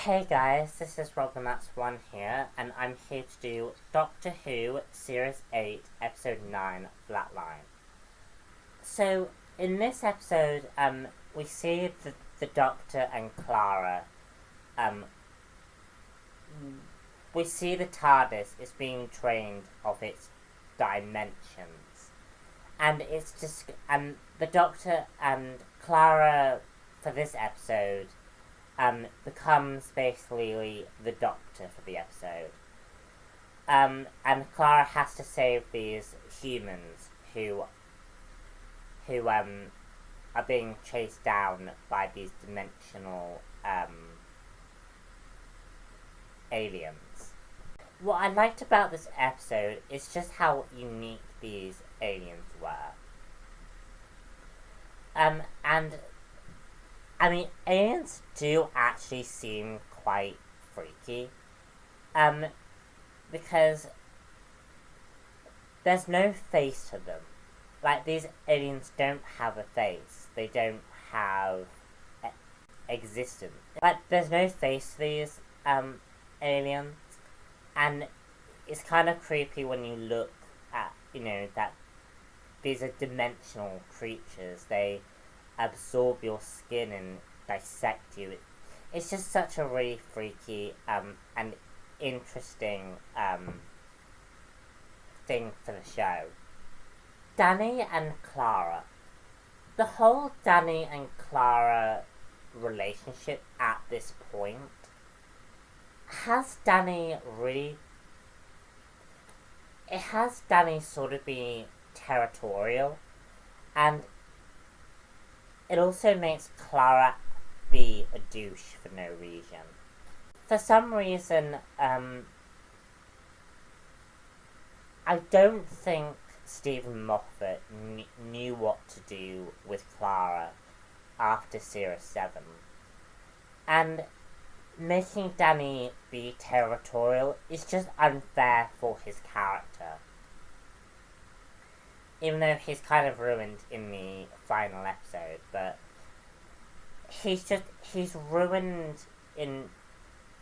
Hey guys, this is Robinmax1 here, and I'm here to do Doctor Who Series 8, Episode 9, Flatline. So, in this episode, we see the Doctor and Clara, we see the TARDIS is being drained of its dimensions. And it's just, the Doctor and Clara, for this episode, becomes basically the Doctor for the episode. And Clara has to save these humans who are being chased down by these dimensional aliens. What I liked about this episode is just how unique these aliens were. And I mean, aliens do actually seem quite freaky. Because there's no face to them. Like, these aliens don't have a face. They don't have existence. Like, there's no face to these, aliens. And it's kind of creepy when you look at, that these are dimensional creatures. They absorb your skin and dissect you. It's just such a really freaky and interesting thing for the show. Danny and Clara. The whole Danny and Clara relationship at this point, has Danny sort of being territorial, and it also makes Clara be a douche for no reason. For some reason, I don't think Stephen Moffat knew what to do with Clara after Series 7. And making Danny be territorial is just unfair for his character. Even though he's kind of ruined in the final episode, but he's ruined in...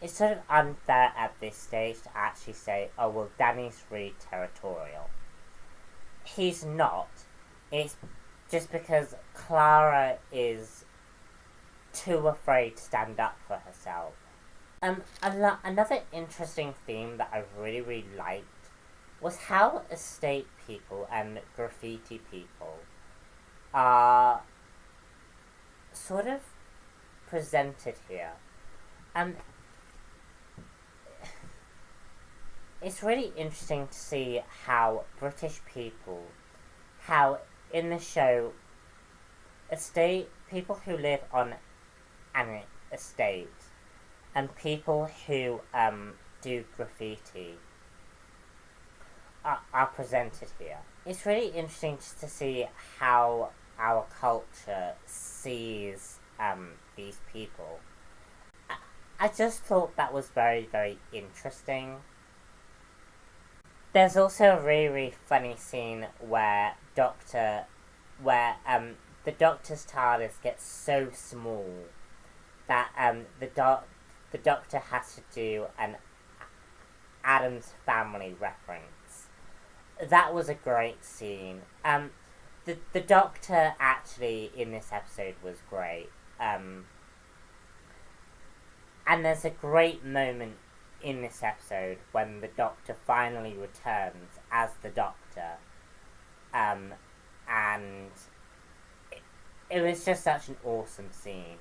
It's sort of unfair at this stage to actually say, oh, well, Danny's really territorial. He's not. It's just because Clara is too afraid to stand up for herself. Another interesting theme that I really, really liked was how estate people and graffiti people are sort of presented here. It's really interesting to see how British people, how in the show, people who live on an estate and people who do graffiti are presented here. It's really interesting just to see how our culture sees these people. I just thought that was very, very interesting. There's also a really, really funny scene where the Doctor's TARDIS gets so small that the Doctor has to do an Addams Family reference. That was a great scene. The Doctor actually in this episode was great. And there's a great moment in this episode when the Doctor finally returns as the Doctor. And it was just such an awesome scene.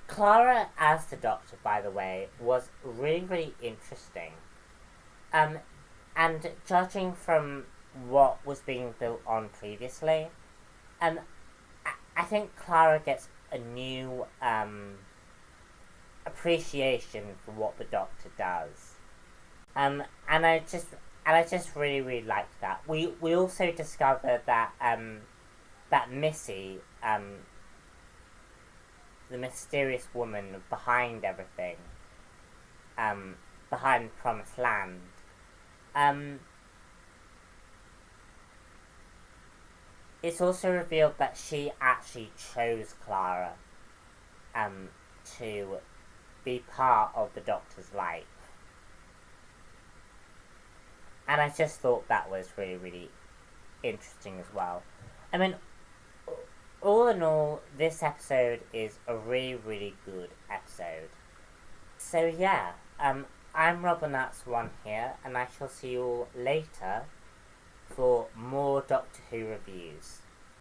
Clara as the Doctor, by the way, was really, really interesting. And judging from what was being built on previously, I think Clara gets a new appreciation for what the Doctor does. And I just really, really liked that. We also discovered that that Missy, the mysterious woman behind everything, behind Promised Land, it's also revealed that she actually chose Clara to be part of the Doctor's life. And I just thought that was really, really interesting as well. I mean, all in all, this episode is a really, really good episode. So yeah, I'm Robin Nuts One here, and I shall see you all later for more Doctor Who reviews.